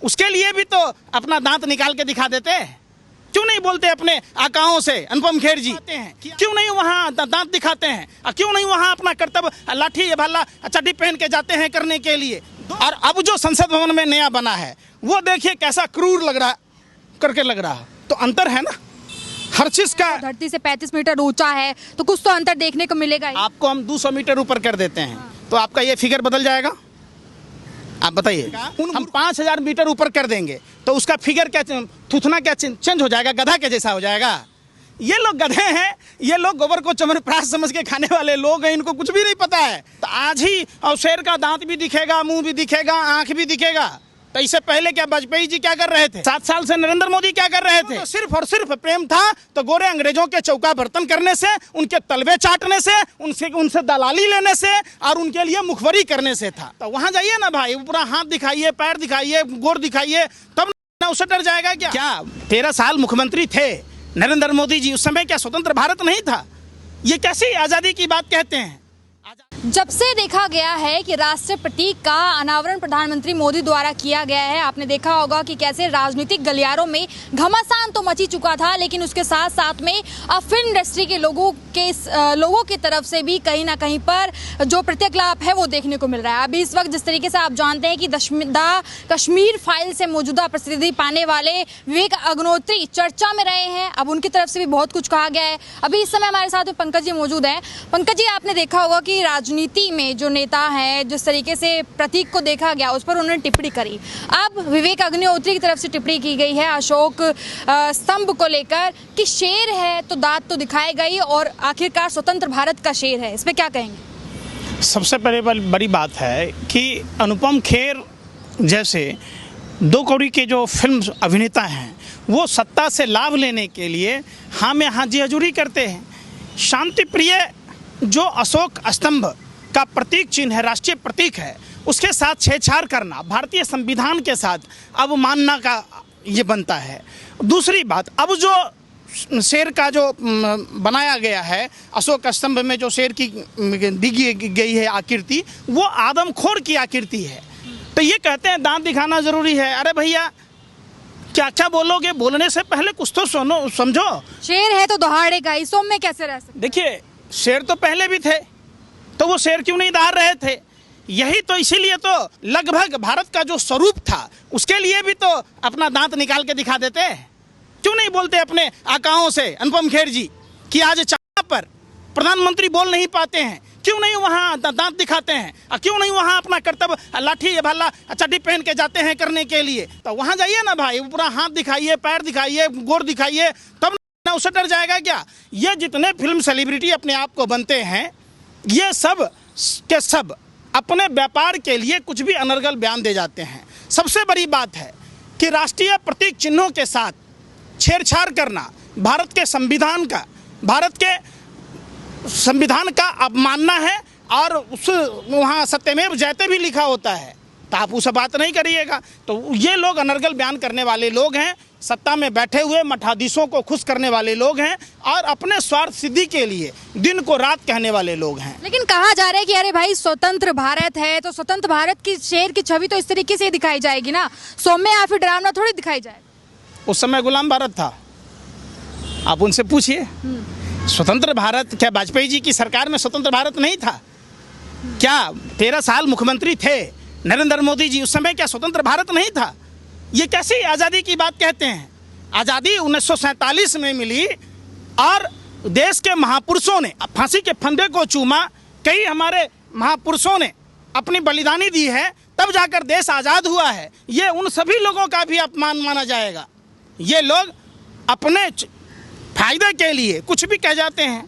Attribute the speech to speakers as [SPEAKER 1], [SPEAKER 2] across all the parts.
[SPEAKER 1] उसके लिए भी तो अपना दांत निकाल के दिखा देते। क्यों नहीं बोलते अपने आकाओं से, अनुपम खेर जी क्यों नहीं वहाँ दांत दिखाते हैं? क्यों नहीं वहाँ अपना कर्तव्य लाठी भाला चड्डी पहन के जाते हैं करने के लिए? और अब जो संसद भवन में नया बना है वो देखिए कैसा क्रूर लग रहा करके लग रहा है। तो अंतर है ना हर चीज का।
[SPEAKER 2] धरती से 35 मीटर ऊंचा है तो कुछ तो अंतर देखने को मिलेगा ही।
[SPEAKER 1] आपको हम 200 मीटर ऊपर कर देते हैं तो आपका ये फिगर बदल जाएगा? आप बताइए। हम 5000 मीटर ऊपर कर देंगे तो उसका फिगर क्या, थूथना क्या चेंज हो जाएगा? गधा के जैसा हो जाएगा। ये लोग गधे हैं, ये लोग गोबर को चमनप्राश समझ के खाने वाले लोग हैं, इनको कुछ भी नहीं पता है। तो आज ही और शेर का दांत भी दिखेगा, मुंह भी दिखेगा, आंख भी दिखेगा। तो इससे पहले क्या वाजपेयी जी क्या कर रहे थे? 7 साल से नरेंद्र मोदी क्या कर रहे थे? तो सिर्फ और सिर्फ प्रेम था तो गोरे अंग्रेजों के चौका बर्तन करने से, उनके तलवे चाटने से, उनसे दलाली लेने से और उनके लिए मुखबरी करने से था। तो वहां जाइए ना भाई, पूरा हाथ दिखाइए, पैर दिखाइए, गोर दिखाइए, तब ना उससे डर जाएगा क्या? 13 साल मुख्यमंत्री थे नरेंद्र मोदी जी, उस समय क्या स्वतंत्र भारत नहीं था? ये कैसी आजादी की बात कहते हैं?
[SPEAKER 2] जब से देखा गया है कि राष्ट्रीय प्रतीक का अनावरण प्रधानमंत्री मोदी द्वारा किया गया है, आपने देखा होगा कि कैसे राजनीतिक गलियारों में घमासान तो मची चुका था, लेकिन उसके साथ साथ में अब फिल्म इंडस्ट्री के लोगों की तरफ से भी कहीं ना कहीं पर जो प्रतिक्रिया है वो देखने को मिल रहा है। अभी इस वक्त जिस तरीके से आप जानते हैं कि द कश्मीर फाइल से मौजूदा प्रसिद्धि पाने वाले विवेक अग्निहोत्री चर्चा में रहे हैं। अब उनकी तरफ से भी बहुत कुछ कहा गया है। अभी इस समय हमारे साथ में पंकज जी मौजूद हैं। पंकज जी, आपने देखा होगा कि राजनीति में जो नेता हैं, जिस तरीके से प्रतीक को देखा गया उस पर उन्होंने टिप्पणी करी। अब विवेक अग्निहोत्री की तरफ से टिप्पणी की गई है अशोक स्तंभ को लेकर कि शेर है तो दांत तो दिखाएगा ही और आखिरकार स्वतंत्र भारत का शेर है। इस पे क्या कहेंगे?
[SPEAKER 1] सबसे पहले बड़ी बात है कि अनुपम खेर जैसे 2 कौड़ी के जो फिल्म अभिनेता हैं वो सत्ता से लाभ लेने के लिए हाँ में हाजी हजूरी करते हैं। शांति प्रिय जो अशोक स्तंभ का प्रतीक चिन्ह है, राष्ट्रीय प्रतीक है, उसके साथ छेड़छाड़ करना भारतीय संविधान के साथ अवमानना का ये बनता है। दूसरी बात, अब जो शेर का जो बनाया गया है, अशोक स्तंभ में जो शेर की दी गई है आकृति, वो आदमखोर की आकृति है। तो ये कहते हैं दांत दिखाना जरूरी है। अरे भैया क्या क्या बोलोगे? बोलने से पहले कुछ तो सुनो, समझो।
[SPEAKER 2] शेर है तो दहाड़ेगा, इस में कैसे रह सकते?
[SPEAKER 1] देखिए, शेर तो पहले भी थे तो वो शेर क्यों नहीं दहाड़ रहे थे? यही तो, इसीलिए तो लगभग भारत का जो स्वरूप था उसके लिए भी तो अपना दांत निकाल के दिखा देते। क्यों नहीं बोलते अपने आकाओं से, अनुपम खेर जी, कि आज चाह पर प्रधानमंत्री बोल नहीं पाते हैं? क्यों नहीं वहाँ दांत दिखाते हैं? क्यों नहीं वहाँ अपना कर्तव्य लाठी भाला चड्डी पहन के जाते हैं करने के लिए? तो वहाँ जाइए ना भाई, पूरा हाथ दिखाइए, पैर दिखाइए, गोर दिखाइए, तब ना उससे डर जाएगा क्या? ये जितने फिल्म सेलिब्रिटी अपने आप को बनते हैं, ये सब के सब अपने व्यापार के लिए कुछ भी अनर्गल बयान दे जाते हैं। सबसे बड़ी बात है कि राष्ट्रीय प्रतीक चिन्हों के साथ छेड़छाड़ करना भारत के संविधान का अवमानना है। और उस वहाँ सत्यमेव जयते भी लिखा होता है, तो आप उस बात नहीं करिएगा। तो ये लोग अनर्गल बयान करने वाले लोग हैं, सत्ता में बैठे हुए मठाधीशों को खुश करने वाले लोग हैं और अपने स्वार्थ सिद्धि के लिए दिन को रात कहने वाले लोग हैं।
[SPEAKER 2] लेकिन कहा जा रहा है कि अरे भाई स्वतंत्र भारत है तो स्वतंत्र भारत की शेर की छवि तो इस तरीके से दिखाई जाएगी ना, सौम्य या फिर डरावना थोड़ी दिखाई जाएगा।
[SPEAKER 1] उस समय गुलाम भारत था, आप उनसे पूछिए। स्वतंत्र भारत क्या वाजपेयी जी की सरकार में स्वतंत्र भारत नहीं था क्या? 13 साल मुख्यमंत्री थे नरेंद्र मोदी जी, उस समय क्या स्वतंत्र भारत नहीं था? ये कैसी आज़ादी की बात कहते हैं? आज़ादी 1947 में मिली और देश के महापुरुषों ने फांसी के फंदे को चूमा, कई हमारे महापुरुषों ने अपनी बलिदानी दी है, तब जाकर देश आज़ाद हुआ है। ये उन सभी लोगों का भी अपमान माना जाएगा। ये लोग अपने फायदे के लिए कुछ भी कह जाते हैं।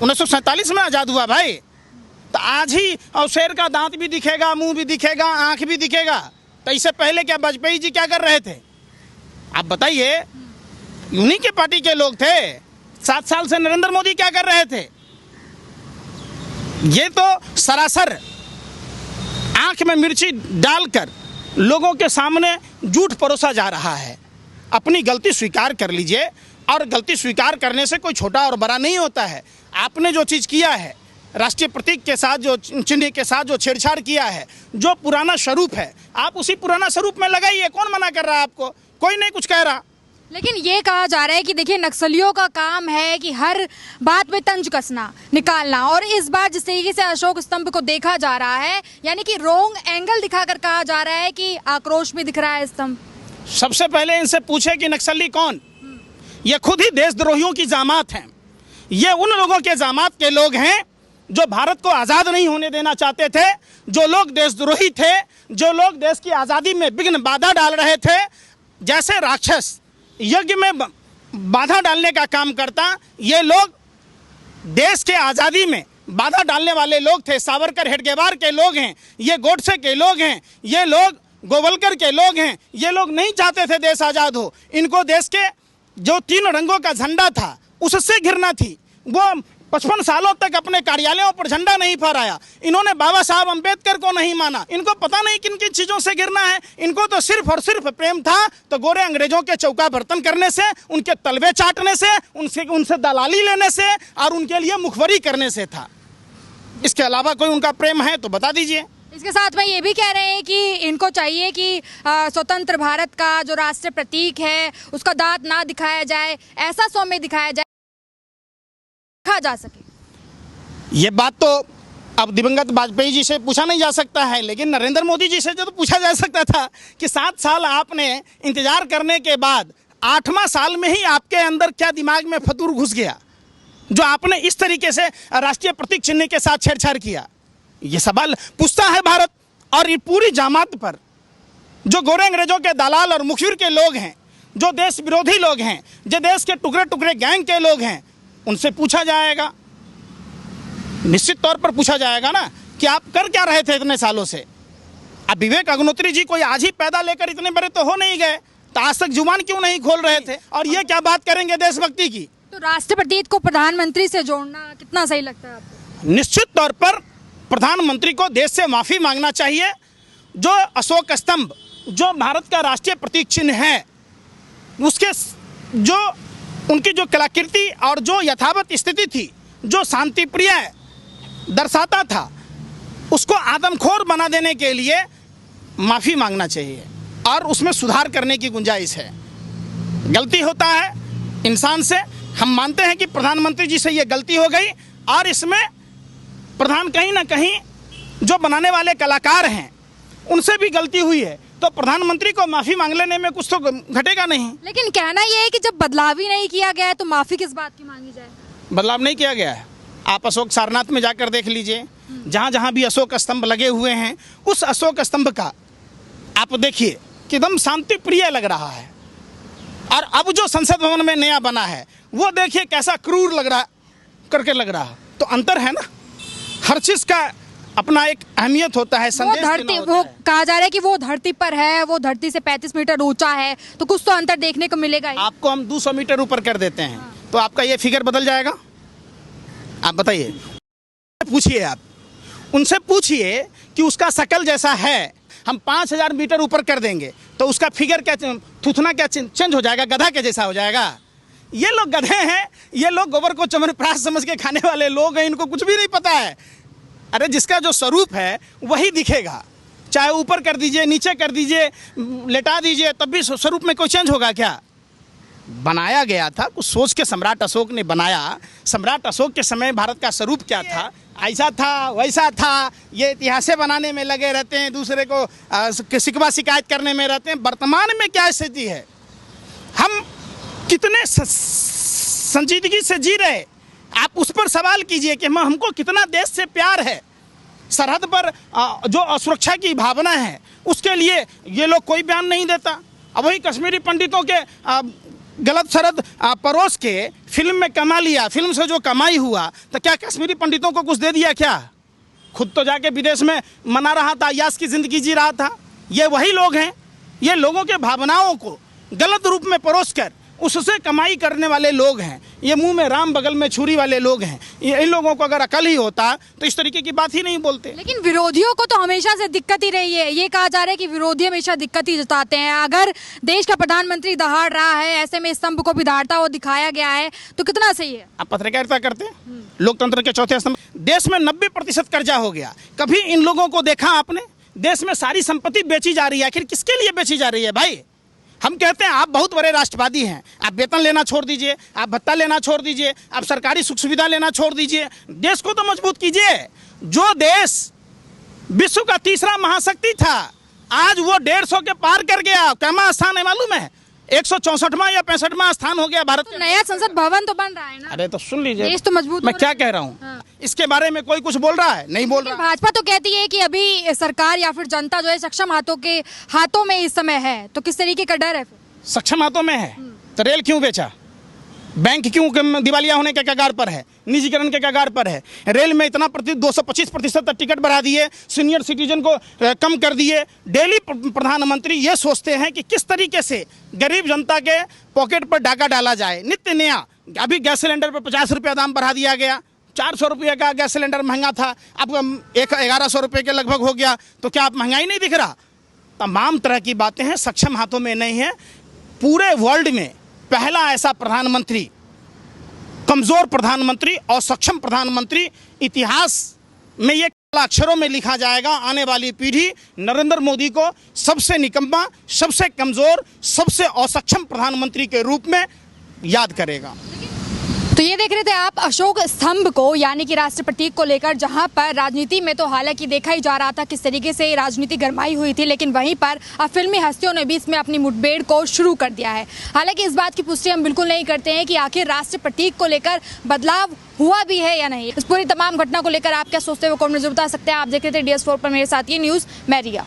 [SPEAKER 1] 1947 में आज़ाद हुआ भाई, तो आज ही और शेर का दांत भी दिखेगा, मुंह भी दिखेगा, आंख भी दिखेगा। तो इससे पहले क्या वाजपेयी जी क्या कर रहे थे? आप बताइए। उन्हीं के पार्टी के लोग थे। 7 साल से नरेंद्र मोदी क्या कर रहे थे? ये तो सरासर आंख में मिर्ची डालकर लोगों के सामने झूठ परोसा जा रहा है। अपनी गलती स्वीकार कर लीजिए, और गलती स्वीकार करने से कोई छोटा और बड़ा नहीं होता है। आपने जो चीज़ किया है, राष्ट्रीय प्रतीक के साथ जो चिन्ह के साथ जो छेड़छाड़ किया है, जो पुराना स्वरूप है, आप उसी पुराना स्वरूप में लगाइए, कौन मना कर रहा है आपको? कोई नहीं कुछ कह रहा।
[SPEAKER 2] लेकिन ये कहा जा रहा है कि देखिए नक्सलियों का काम है कि हर बात में तंज कसना, निकालना, और इस बार जिस तरीके से अशोक स्तंभ को देखा जा रहा है, यानी कि रॉन्ग एंगल दिखाकर कहा जा रहा है कि आक्रोश में दिख रहा है स्तंभ।
[SPEAKER 1] सबसे पहले इनसे पूछे कि नक्सली कौन? ये खुद ही देशद्रोहियों की जामात हैं। ये उन लोगों के जामात के लोग हैं जो भारत को आज़ाद नहीं होने देना चाहते थे, जो लोग देशद्रोही थे, जो लोग देश की आज़ादी में विघ्न बाधा डाल रहे थे। जैसे राक्षस यज्ञ में बाधा डालने का काम करता, ये लोग देश के आज़ादी में बाधा डालने वाले लोग थे। सावरकर हेडगेवार के लोग हैं, ये गोडसे के लोग हैं, ये लोग गोवलकर के लोग हैं। ये लोग नहीं चाहते थे देश आज़ाद हो। इनको देश के जो 3 रंगों का झंडा था उससे घृणा थी। वो 55 सालों तक अपने कार्यालयों पर झंडा नहीं फहराया। इन्होंने बाबा साहब अंबेडकर को नहीं माना। इनको पता नहीं किन किन चीज़ों से घृणा है। इनको तो सिर्फ और सिर्फ प्रेम था तो गोरे अंग्रेजों के चौका बर्तन करने से, उनके तलवे चाटने से, उनसे दलाली लेने से और उनके लिए मुखबरी करने से था। इसके अलावा कोई उनका प्रेम है तो बता दीजिए।
[SPEAKER 2] इसके साथ में ये भी कह रहे हैं कि इनको चाहिए कि स्वतंत्र भारत का जो राष्ट्रीय प्रतीक है उसका दांत ना दिखाया जाए, ऐसा सौम्य दिखाया जाए, देखा जा सके।
[SPEAKER 1] ये बात तो अब दिवंगत वाजपेयी जी से पूछा नहीं जा सकता है, लेकिन नरेंद्र मोदी जी से तो पूछा जा सकता था कि 7 साल आपने इंतजार करने के बाद 8वां साल में ही आपके अंदर क्या दिमाग में फतूर घुस गया जो आपने इस तरीके से राष्ट्रीय प्रतीक चिन्ह के साथ छेड़छाड़ किया। ये सवाल पूछता है भारत। और ये पूरी जामात पर जो गोरे अंग्रेजों के दलाल और मुखबिर के लोग हैं, जो देश विरोधी लोग हैं, जो देश के टुकड़े टुकड़े गैंग के लोग हैं, उनसे पूछा जाएगा, निश्चित तौर पर पूछा जाएगा ना कि आप कर क्या रहे थे इतने सालों से। अब विवेक अग्निहोत्री जी कोई आज ही पैदा लेकर इतने बड़े तो हो नहीं गए, तो आज तक जुबान क्यों नहीं खोल रहे थे? और ये क्या बात करेंगे देशभक्ति की?
[SPEAKER 2] तो राष्ट्रीय प्रतीक को प्रधानमंत्री से जोड़ना कितना सही लगता है आपको?
[SPEAKER 1] निश्चित तौर पर प्रधानमंत्री को देश से माफ़ी मांगना चाहिए। जो अशोक स्तंभ जो भारत का राष्ट्रीय प्रतीक चिन्ह है, उसके जो उनकी जो कलाकृति और जो यथावत स्थिति थी, जो शांति प्रिय दर्शाता था, उसको आदमखोर बना देने के लिए माफ़ी मांगना चाहिए और उसमें सुधार करने की गुंजाइश है। गलती होता है इंसान से, हम मानते हैं कि प्रधानमंत्री जी से ये गलती हो गई और इसमें प्रधान कहीं ना कहीं जो बनाने वाले कलाकार हैं उनसे भी गलती हुई है, तो प्रधानमंत्री को माफ़ी मांग लेने में कुछ तो घटेगा नहीं।
[SPEAKER 2] लेकिन कहना यह है कि जब बदलाव ही नहीं किया गया है तो माफ़ी किस बात की मांगी जाए?
[SPEAKER 1] बदलाव नहीं किया गया है। आप अशोक सारनाथ में जाकर देख लीजिए, जहाँ जहाँ भी अशोक स्तंभ लगे हुए हैं, उस अशोक स्तंभ का आप देखिए कि एकदम शांति प्रिय लग रहा है। और अब जो संसद भवन में नया बना है वो देखिए कैसा क्रूर लग रहा करके लग रहा है। तो अंतर है ना, हर चीज़ का अपना एक अहमियत होता है, संदेश
[SPEAKER 2] वो धरती,
[SPEAKER 1] होता
[SPEAKER 2] वो
[SPEAKER 1] है।
[SPEAKER 2] कहा जा रहा है कि वो धरती पर है, वो धरती से 35 मीटर ऊंचा है, तो कुछ तो अंतर देखने को मिलेगा ही।
[SPEAKER 1] आपको हम 200 मीटर ऊपर कर देते हैं तो आपका ये फिगर बदल जाएगा? आप बताइए, पूछिए, आप उनसे पूछिए कि उसका शकल जैसा है, हम 5000 मीटर ऊपर कर देंगे तो उसका फिगर क्या, थूथना क्या चेंज हो जाएगा? गधा के जैसा हो जाएगा? ये लोग गधे हैं, ये लोग गोबर को चमनप्राश समझ के खाने वाले लोग हैं, इनको कुछ भी नहीं पता है। अरे जिसका जो स्वरूप है वही दिखेगा, चाहे ऊपर कर दीजिए, नीचे कर दीजिए, लेटा दीजिए, तब भी स्वरूप में कोई चेंज होगा क्या? बनाया गया था कुछ सोच के, सम्राट अशोक ने बनाया। सम्राट अशोक के समय भारत का स्वरूप क्या था, ऐसा था वैसा था। ये इतिहासें बनाने में लगे रहते हैं, दूसरे को शिकवा शिकायत करने में रहते हैं। वर्तमान में क्या स्थिति है, हम कितने संजीदगी से जी रहे, आप उस पर सवाल कीजिए कि हमको कितना देश से प्यार है। सरहद पर जो असुरक्षा की भावना है उसके लिए ये लोग कोई बयान नहीं देता। अब वही कश्मीरी पंडितों के गलत शरद परोस के फिल्म में कमा लिया, फिल्म से जो कमाई हुआ तो क्या कश्मीरी पंडितों को कुछ दे दिया क्या? खुद तो जाके विदेश में मना रहा था, यास की ज़िंदगी जी रहा था। ये वही लोग हैं, ये लोगों के भावनाओं को गलत रूप में परोस कर उससे कमाई करने वाले लोग हैं। ये मुंह में राम बगल में छुरी वाले लोग हैं। इन लोगों को अगर अकल ही होता तो इस तरीके की बात ही नहीं बोलते।
[SPEAKER 2] लेकिन विरोधियों को तो हमेशा से दिक्कत ही रही है। ये कहा जा रहा है कि विरोधी हमेशा दिक्कत ही जताते हैं। अगर देश का प्रधानमंत्री दहाड़ रहा है, ऐसे में स्तंभ को भी दहाड़ता हुआ दिखाया गया है, तो कितना सही है?
[SPEAKER 1] आप पत्रकारिता करते हैं, लोकतंत्र के चौथे स्तंभ। देश में 90% कर्जा हो गया। कभी इन लोगों को देखा आपने देश में सारी संपत्ति बेची जा रही है। आखिर किसके लिए बेची जा रही है भाई? हम कहते हैं आप बहुत बड़े राष्ट्रवादी हैं, आप वेतन लेना छोड़ दीजिए, आप भत्ता लेना छोड़ दीजिए, आप सरकारी सुख सुविधा लेना छोड़ दीजिए, देश को तो मजबूत कीजिए। जो देश विश्व का तीसरा महाशक्ति था, आज वो 150 के पार कर गया। कैमा स्थान है मालूम है? 164वां या 65वां स्थान हो गया भारत
[SPEAKER 2] तो नया संसद भवन तो बन रहा है ना।
[SPEAKER 1] अरे तो सुन लीजिए,
[SPEAKER 2] देश तो मजबूत
[SPEAKER 1] मैं
[SPEAKER 2] हो
[SPEAKER 1] क्या
[SPEAKER 2] रहा
[SPEAKER 1] कह रहा हूँ।
[SPEAKER 2] हाँ।
[SPEAKER 1] इसके बारे में कोई कुछ बोल रहा है? नहीं बोल
[SPEAKER 2] लेकिन
[SPEAKER 1] रहा।
[SPEAKER 2] भाजपा तो कहती है कि अभी सरकार या फिर जनता जो है सक्षम हाथों में इस समय है, तो किस तरीके का डर है फिर?
[SPEAKER 1] सक्षम हाथों में है तो रेल क्यों बेचा? बैंक क्यों दिवालिया होने के कगार पर है? निजीकरण के कगार पर है। रेल में इतना 225% तक टिकट बढ़ा दिए, सीनियर सिटीजन को कम कर दिए। डेली प्रधानमंत्री ये सोचते हैं कि किस तरीके से गरीब जनता के पॉकेट पर डाका डाला जाए। नित्य नया, अभी गैस सिलेंडर पर 50 रुपया दाम बढ़ा दिया गया। 400 रुपये का गैस सिलेंडर महंगा था, अब 1100 रुपये के लगभग हो गया। तो क्या आप महंगाई नहीं दिख रहा? तमाम तरह की बातें हैं, सक्षम हाथों में नहीं है। पूरे वर्ल्ड में पहला ऐसा प्रधानमंत्री, कमजोर प्रधानमंत्री और सक्षम प्रधानमंत्री, इतिहास में ये अक्षरों में लिखा जाएगा। आने वाली पीढ़ी नरेंद्र मोदी को सबसे निकम्मा, सबसे कमजोर, सबसे असक्षम प्रधानमंत्री के रूप में याद करेगा।
[SPEAKER 2] तो ये देख रहे थे आप अशोक स्तंभ को, यानी कि राष्ट्र प्रतीक को लेकर, जहां पर राजनीति में तो हालांकि देखा ही जा रहा था किस तरीके से राजनीति गरमाई हुई थी, लेकिन वहीं पर अब फिल्मी हस्तियों ने भी इसमें अपनी मुठभेड़ को शुरू कर दिया है। हालांकि इस बात की पुष्टि हम बिल्कुल नहीं करते हैं कि आखिर राष्ट्र प्रतीक को लेकर बदलाव हुआ भी है या नहीं। इस पूरी तमाम घटना को लेकर आप क्या सोचते हो कमेंट में जरूर बता सकते हैं। आप देख रहे थे DS4 पर, मेरे साथ ये न्यूज़ मैं रिया।